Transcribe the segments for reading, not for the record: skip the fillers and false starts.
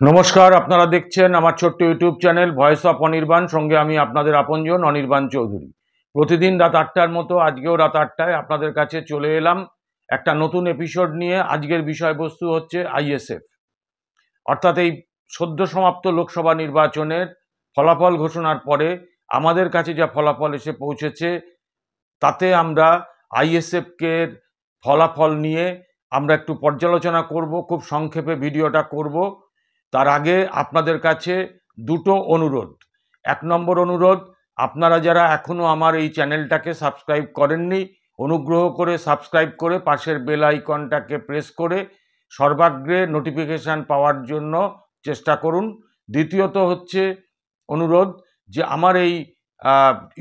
নমস্কার, আপনারা দেখছেন আমার ছোট্ট YouTube channel voice of Anirban. সঙ্গে আমি আপনাদের আপনজন অনির্বাণ চৌধুরী। প্রতিদিন রাত 8টার মতো আজকেও রাত 8টায় আপনাদের কাছে চলে এলাম একটা নতুন এপিসোড নিয়ে। আজকের বিষয়বস্তু হচ্ছে আইএসএফ, অর্থাৎ এই সদ্য সমাপ্ত লোকসভা নির্বাচনের ফলাফল ঘোষণার পরে আমাদের কাছে যা ফলাফল এসে পৌঁছেছে, তাতে আমরা আইএসএফকে ফলাফল নিয়ে আমরা একটু পর্যালোচনা করব। খুব সংক্ষেপে ভিডিওটা করব। তার আগে আপনাদের কাছে দুটো অনুরোধ। এক নম্বর অনুরোধ, আপনারা যারা এখনও আমার এই চ্যানেলটাকে সাবস্ক্রাইব করেননি, অনুগ্রহ করে সাবস্ক্রাইব করে পাশের বেল আইকনটাকে প্রেস করে সর্বাগ্রে নোটিফিকেশান পাওয়ার জন্য চেষ্টা করুন। দ্বিতীয়ত হচ্ছে অনুরোধ যে আমার এই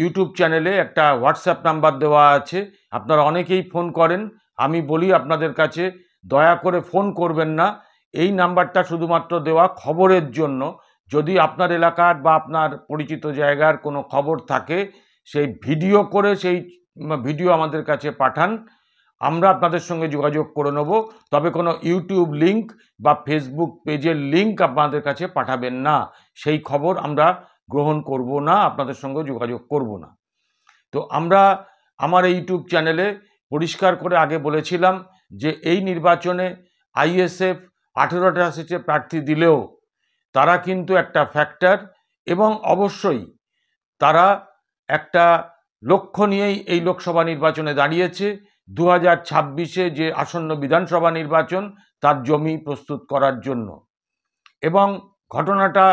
ইউটিউব চ্যানেলে একটা হোয়াটসঅ্যাপ নাম্বার দেওয়া আছে। আপনারা অনেকেই ফোন করেন, আমি বলি আপনাদের কাছে দয়া করে ফোন করবেন না। এই নাম্বারটা শুধুমাত্র দেওয়া খবরের জন্য। যদি আপনার এলাকার বা আপনার পরিচিত জায়গার কোনো খবর থাকে, সেই ভিডিও করে সেই ভিডিও আমাদের কাছে পাঠান, আমরা আপনাদের সঙ্গে যোগাযোগ করে নেব। তবে কোনো ইউটিউব লিঙ্ক বা ফেসবুক পেজের লিঙ্ক আপনাদের কাছে পাঠাবেন না। সেই খবর আমরা গ্রহণ করব না, আপনাদের সঙ্গে যোগাযোগ করব না। তো আমরা আমার এই ইউটিউব চ্যানেলে পরিষ্কার করে আগে বলেছিলাম যে এই নির্বাচনে আইএসএফ 18টা সিটে প্রার্থী দিলেও তারা কিন্তু একটা ফ্যাক্টর, এবং অবশ্যই তারা একটা লক্ষ্য নিয়েই এই লোকসভা নির্বাচনে দাঁড়িয়েছে। 2026-এ যে আসন্ন বিধানসভা নির্বাচন, তার জমি প্রস্তুত করার জন্য। এবং ঘটনাটা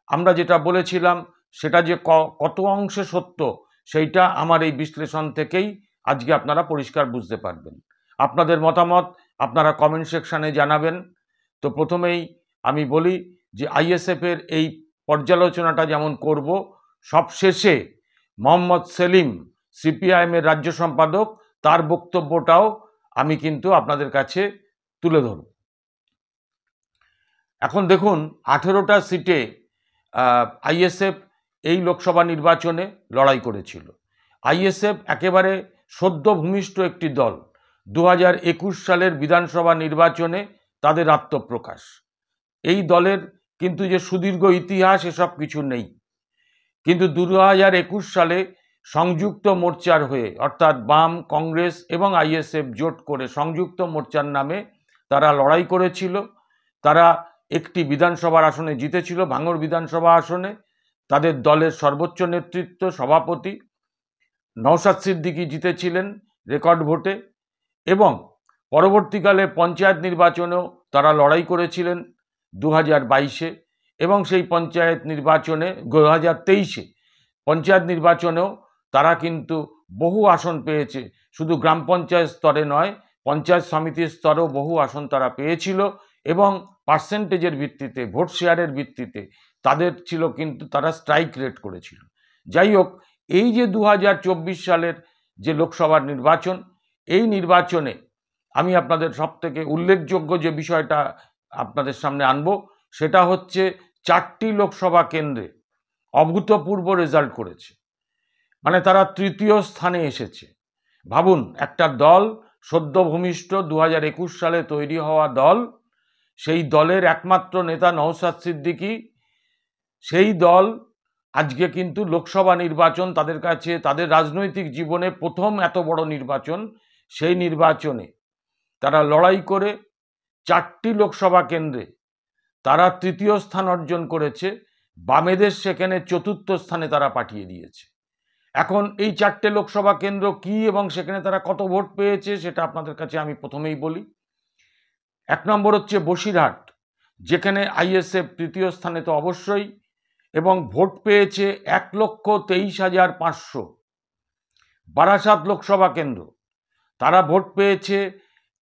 আমরা যেটা বলেছিলাম সেটা যে কত অংশে সত্য, সেইটা আমার এই বিশ্লেষণ থেকেই আজকে আপনারা পরিষ্কার বুঝতে পারবেন। আপনাদের মতামত আপনারা কমেন্ট সেকশানে জানাবেন। তো প্রথমেই আমি বলি যে আইএসএফের এই পর্যালোচনাটা যেমন করব, সবশেষে মোহাম্মদ সেলিম, সিপিআইএমের রাজ্য সম্পাদক, তার বক্তব্যটাও আমি কিন্তু আপনাদের কাছে তুলে ধরব। এখন দেখুন, 18টা সিটে আইএসএফ এই লোকসভা নির্বাচনে লড়াই করেছিল। আইএসএফ একেবারে সদ্য ভূমিষ্ঠ একটি দল। 2021 সালের বিধানসভা নির্বাচনে তাদের আত্মপ্রকাশ। এই দলের কিন্তু যে সুদীর্ঘ ইতিহাস এসব কিছু নেই, কিন্তু 2021 সালে সংযুক্ত মোর্চার হয়ে, অর্থাৎ বাম, কংগ্রেস এবং আইএসএফ জোট করে সংযুক্ত মোর্চার নামে তারা লড়াই করেছিল। তারা একটি বিধানসভার আসনে জিতেছিল, ভাঙড় বিধানসভা আসনে। তাদের দলের সর্বোচ্চ নেতৃত্ব সভাপতি নওশাদ সিদ্দিকী জিতেছিলেন রেকর্ড ভোটে, এবং পরবর্তীকালে পঞ্চায়েত নির্বাচনেও তারা লড়াই করেছিলেন 2022-এ, এবং সেই পঞ্চায়েত নির্বাচনে 2023-এ পঞ্চায়েত নির্বাচনেও তারা কিন্তু বহু আসন পেয়েছে। শুধু গ্রাম পঞ্চায়েত স্তরে নয়, পঞ্চায়েত সমিতির স্তরেও বহু আসন তারা পেয়েছিল, এবং পার্সেন্টেজের ভিত্তিতে, ভোট শেয়ারের ভিত্তিতে তাদের ছিল, কিন্তু তারা স্ট্রাইক রেট করেছিল। যাই হোক, এই যে 2024 সালের যে লোকসভার নির্বাচন, এই নির্বাচনে আমি আপনাদের সবথেকে উল্লেখযোগ্য যে বিষয়টা আপনাদের সামনে আনব, সেটা হচ্ছে 4টি লোকসভা কেন্দ্রে অভূতপূর্ব রেজাল্ট করেছে। মানে তারা তৃতীয় স্থানে এসেছে। ভাবুন, একটা দল সদ্য ভূমিষ্ঠ 2021 সালে তৈরি হওয়া দল, সেই দলের একমাত্র নেতা নওশাদ সিদ্দিকী, সেই দল আজকে কিন্তু লোকসভা নির্বাচন তাদের কাছে, তাদের রাজনৈতিক জীবনে প্রথম এত বড় নির্বাচন, সেই নির্বাচনে তারা লড়াই করে 4টি লোকসভা কেন্দ্রে তারা তৃতীয় স্থান অর্জন করেছে। বামেদের সেখানে চতুর্থ স্থানে তারা পাঠিয়ে দিয়েছে। এখন এই 4টে লোকসভা কেন্দ্র কি এবং সেখানে তারা কত ভোট পেয়েছে সেটা আপনাদের কাছে আমি প্রথমেই বলি। 1 নম্বর হচ্ছে বসিরহাট, যেখানে আইএসএফ তৃতীয় স্থানে তো অবশ্যই, এবং ভোট পেয়েছে 1,23,500। বারাসাত লোকসভা কেন্দ্র, তারা ভোট পেয়েছে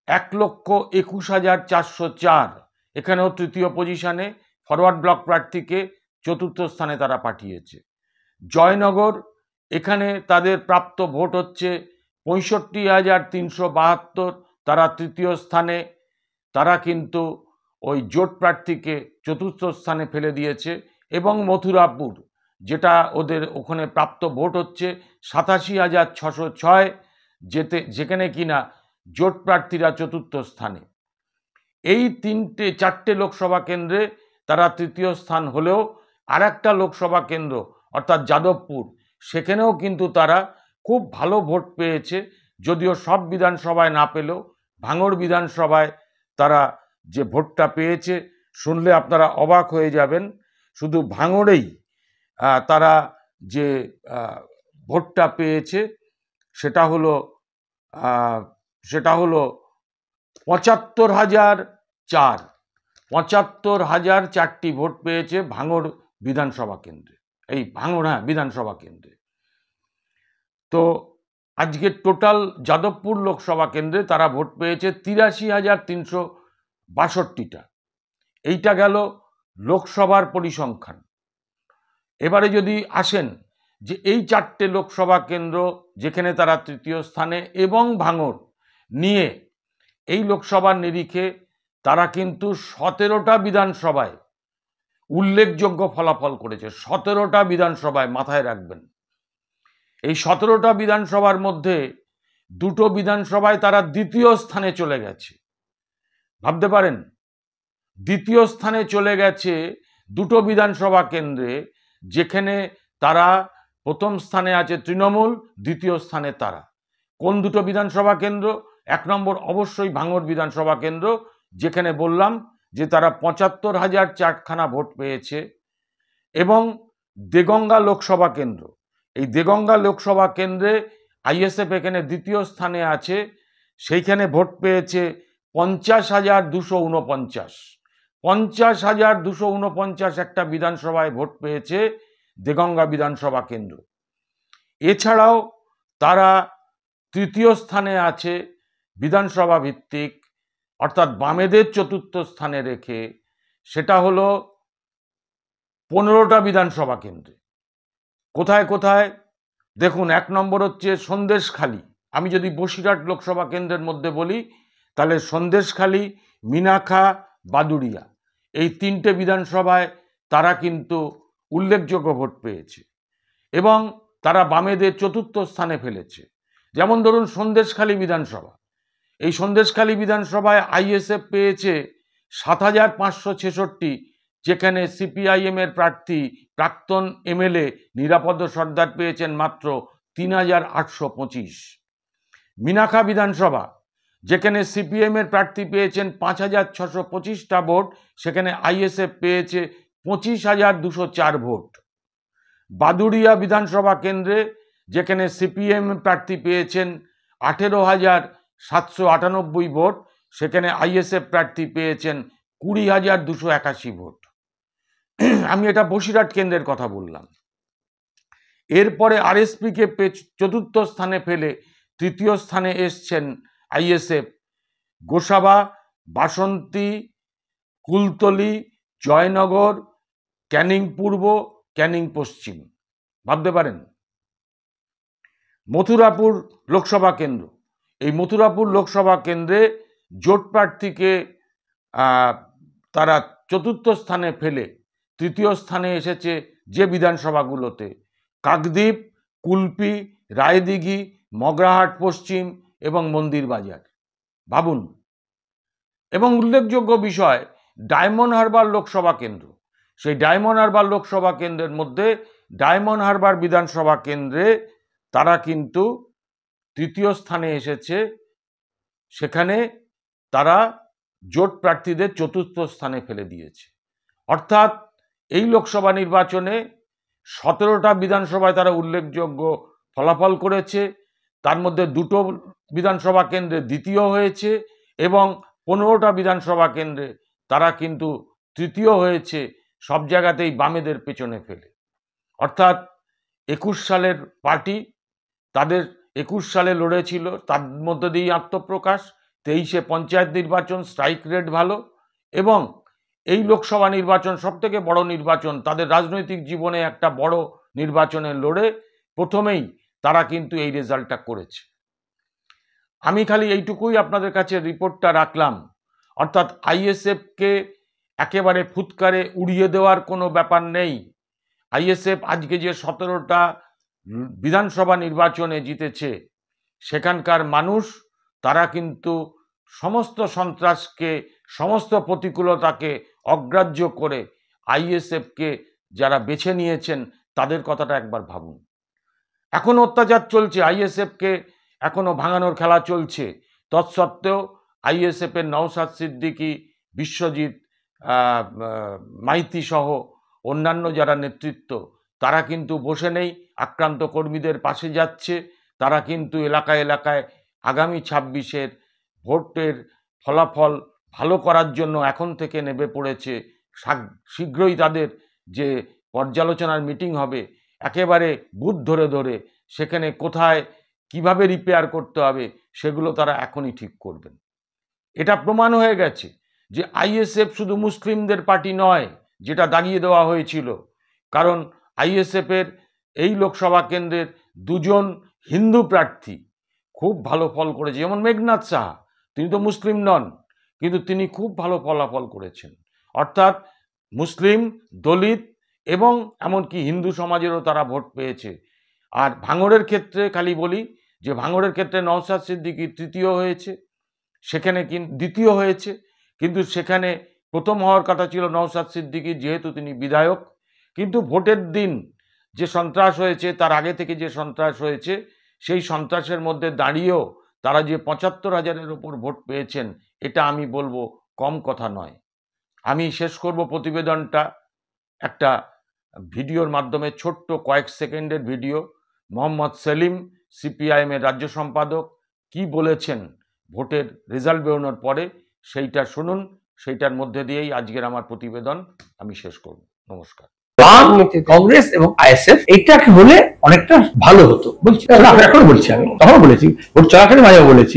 1,21,404। এখানেও তৃতীয় পজিশনে, ফরওয়ার্ড ব্লক প্রার্থীকে চতুর্থ স্থানে তারা পাঠিয়েছে। জয়নগর, এখানে তাদের প্রাপ্ত ভোট হচ্ছে 65,372, তারা তৃতীয় স্থানে, তারা কিন্তু ওই জোট প্রার্থীকে চতুর্থ স্থানে ফেলে দিয়েছে। এবং মথুরাপুর, যেটা ওদের ওখানে প্রাপ্ত ভোট হচ্ছে 87,606, যেখানে কিনা জোট প্রার্থীরা চতুর্থ স্থানে। এই 4টে লোকসভা কেন্দ্রে তারা তৃতীয় স্থান হলেও আরেকটা লোকসভা কেন্দ্র অর্থাৎ যাদবপুর, সেখানেও কিন্তু তারা খুব ভালো ভোট পেয়েছে, যদিও সব বিধানসভায় না পেলেও ভাঙড় বিধানসভায় তারা যে ভোটটা পেয়েছে শুনলে আপনারা অবাক হয়ে যাবেন। শুধু ভাঙড়েই তারা যে ভোটটা পেয়েছে সেটা হলো ৭৫,০০০ ভোট পেয়েছে ভাঙড় বিধানসভা কেন্দ্রে, এই ভাঙড় বিধানসভা কেন্দ্রে। তো আজকে টোটাল যাদবপুর লোকসভা কেন্দ্রে তারা ভোট পেয়েছে ৮৩,৩৬২টা। এইটা গেল লোকসভার পরিসংখ্যান। এবারে যদি আসেন যে এই 4টে লোকসভা কেন্দ্র যেখানে তারা তৃতীয় স্থানে এবং ভাঙড় নিয়ে এই লোকসভার নিরিখে তারা কিন্তু 17টা বিধানসভায় উল্লেখযোগ্য ফলাফল করেছে। 17টা বিধানসভায়, মাথায় রাখবেন। এই 17টা বিধানসভার মধ্যে 2টো বিধানসভায় তারা দ্বিতীয় স্থানে চলে গেছে। ভাবতে পারেন, দ্বিতীয় স্থানে চলে গেছে 2টো বিধানসভা কেন্দ্রে, যেখানে তারা প্রথম স্থানে আছে তৃণমূল, দ্বিতীয় স্থানে তারা। কোন 2টো বিধানসভা কেন্দ্র? 1 নম্বর অবশ্যই ভাঙড় বিধানসভা কেন্দ্র, যেখানে বললাম যে তারা ৭৫,০০০ ভোট পেয়েছে, এবং দেগঙ্গা লোকসভা কেন্দ্র। এই দেগঙ্গা লোকসভা কেন্দ্রে আইএসএফ এখানে দ্বিতীয় স্থানে আছে, সেইখানে ভোট পেয়েছে ৫০,২৪৯। ৫০,২৪৯ একটা বিধানসভায় ভোট পেয়েছে দেগঙ্গা বিধানসভা কেন্দ্র। এছাড়াও তারা তৃতীয় স্থানে আছে বিধানসভা ভিত্তিক, অর্থাৎ বামেদের চতুর্থ স্থানে রেখে, সেটা হলো 15টা বিধানসভা কেন্দ্রে। কোথায় কোথায় দেখুন, 1 নম্বর হচ্ছে সন্দেশখালী। আমি যদি বসিরহাট লোকসভা কেন্দ্রের মধ্যে বলি, তাহলে সন্দেশখালী, মিনাখা, বাদুড়িয়া, এই 3টে বিধানসভায় তারা কিন্তু উল্লেখযোগ্য ভোট পেয়েছে এবং তারা বামেদের চতুর্থ স্থানে ফেলেছে। যেমন ধরুন সন্দেশখালী বিধানসভা, এই সন্দেশখালী বিধানসভায় আইএসএফ পেয়েছে ৭,৫৬৬, যেখানে সিপিআইএম এর প্রার্থী প্রাক্তন এমএলএ নিরাপদ সর্দার পেয়েছেন মাত্র ৩,৮২৫। মিনাখা বিধানসভা, যেখানে সিপিএম এর প্রার্থী পেয়েছেন ৫,৬২৫টা ভোট, সেখানে আইএসএফ পেয়েছে ২৫,২০৪ ভোট। বাদুড়িয়া বিধানসভা কেন্দ্রে, যেখানে সিপিএম প্রার্থী পেয়েছেন ১৮,৭৯৮ ভোট, সেখানে আইএসএফ প্রার্থী পেয়েছেন ২০,২৮১ ভোট। আমি এটা বসিরহাট কেন্দ্রের কথা বললাম। এরপরে আরএসপিকে চতুর্থ স্থানে ফেলে তৃতীয় স্থানে এসছেন আইএসএফ গোসাবা, বাসন্তী, কুলতলি, জয়নগর, ক্যানিং পূর্ব, ক্যানিং পশ্চিম। ভাবতে পারেন। মথুরাপুর লোকসভা কেন্দ্র, এই মথুরাপুর লোকসভা কেন্দ্রে জোট প্রার্থীকে তারা চতুর্থ স্থানে ফেলে তৃতীয় স্থানে এসেছে যে বিধানসভাগুলোতে কাকদ্বীপ, কুলপি, রায়দিঘি, মগরাহাট পশ্চিম এবং মন্দির বাজার। ভাবুন। এবং উল্লেখযোগ্য বিষয়, ডায়মন্ড হারবার লোকসভা কেন্দ্র, সেই ডায়মন্ড হারবার লোকসভা কেন্দ্রের মধ্যে ডায়মন্ড হারবার বিধানসভা কেন্দ্রে তারা কিন্তু তৃতীয় স্থানে এসেছে, সেখানে তারা জোট প্রার্থীদের চতুর্থ স্থানে ফেলে দিয়েছে। অর্থাৎ এই লোকসভা নির্বাচনে 17টা বিধানসভায় তারা উল্লেখযোগ্য ফলাফল করেছে, তার মধ্যে 2টো বিধানসভা কেন্দ্রে দ্বিতীয় হয়েছে এবং 15টা বিধানসভা কেন্দ্রে তারা কিন্তু তৃতীয় হয়েছে, সব জায়গাতেই বামেদের পেছনে ফেলে। অর্থাৎ 21 সালের পার্টি তাদের 21 সালে লড়েছিল, তার মধ্যে দিয়েই আত্মপ্রকাশ। 23-এ পঞ্চায়েত নির্বাচন, স্ট্রাইক রেট ভালো, এবং এই লোকসভা নির্বাচন সবথেকে বড় নির্বাচন, তাদের রাজনৈতিক জীবনে একটা বড় নির্বাচনে লড়ে প্রথমেই তারা কিন্তু এই রেজাল্টটা করেছে। আমি খালি এইটুকুই আপনাদের কাছে রিপোর্টটা রাখলাম। অর্থাৎ আইএসএফকে একেবারে ফুৎকারে উড়িয়ে দেওয়ার কোনো ব্যাপার নেই। আইএসএফ আজকে যে 17টা বিধানসভা নির্বাচনে জিতেছে, সেখানকার মানুষ তারা কিন্তু সমস্ত সন্ত্রাসকে, সমস্ত প্রতিকূলতাকে অগ্রাহ্য করে আইএসএফকে যারা বেছে নিয়েছেন তাদের কথাটা একবার ভাবুন। এখনো অত্যাচার চলছে, আইএসএফকে এখনো ভাঙানোর খেলা চলছে। তৎসত্ত্বেও আইএসএফের নওশাদ সিদ্দিকী, বিশ্বজিৎ মাইতি সহ অন্যান্য যারা নেতৃত্ব, তারা কিন্তু বসে নেই, আক্রান্ত কর্মীদের পাশে যাচ্ছে। তারা কিন্তু এলাকায় এলাকায় আগামী 26-এর ভোটের ফলাফল ভালো করার জন্য এখন থেকে নেমে পড়েছে। শীঘ্রই তাদের যে পর্যালোচনার মিটিং হবে, একেবারে বুথ ধরে ধরে সেখানে কোথায় কিভাবে রিপেয়ার করতে হবে সেগুলো তারা এখনই ঠিক করবেন। এটা প্রমাণ হয়ে গেছে যে আইএসএফ শুধু মুসলিমদের পার্টি নয়, যেটা দাগিয়ে দেওয়া হয়েছিল। কারণ আইএসএফের এই লোকসভা কেন্দ্রের 2জন হিন্দু প্রার্থী খুব ভালো ফল করেছে। যেমন মেঘনাথ সাহা, তিনি তো মুসলিম নন, কিন্তু তিনি খুব ভালো ফলাফল করেছেন। অর্থাৎ মুসলিম, দলিত এবং এমনকি হিন্দু সমাজেরও তারা ভোট পেয়েছে। আর ভাঙড়ের ক্ষেত্রে খালি বলি যে ভাঙড়ের ক্ষেত্রে নওশাদ সিদ্দিকী তৃতীয় হয়েছে, সেখানে দ্বিতীয় হয়েছে, কিন্তু সেখানে প্রথম হওয়ার কথা ছিল নওশাদ সিদ্দিকী, যেহেতু তিনি বিধায়ক। কিন্তু ভোটের দিন যে সন্ত্রাস হয়েছে, তার আগে থেকে যে সন্ত্রাস হয়েছে, সেই সন্ত্রাসের মধ্যে দাঁড়িয়েও তারা যে 75,000-এর ওপর ভোট পেয়েছেন, এটা আমি বলবো কম কথা নয়। আমি শেষ করব প্রতিবেদনটা একটা ভিডিওর মাধ্যমে, ছোট্ট কয়েক সেকেন্ডের ভিডিও। মোহাম্মদ সেলিম, সিপিআইএমের রাজ্য সম্পাদক, কি বলেছেন ভোটের রেজাল্ট বেরোনোর পরে, সেইটা শুনুন। সেইটার মধ্যে দিয়েই আজকের আমার প্রতিবেদন আমি শেষ করব। নমস্কার। বাম, কংগ্রেস এবং আইএসএফ এইটাকে হলে অনেকটা ভালো হতো বলছি, এখনো বলছি, আমি তখন বলেছি, ভোট চলাকালীন মাঝে বলেছি।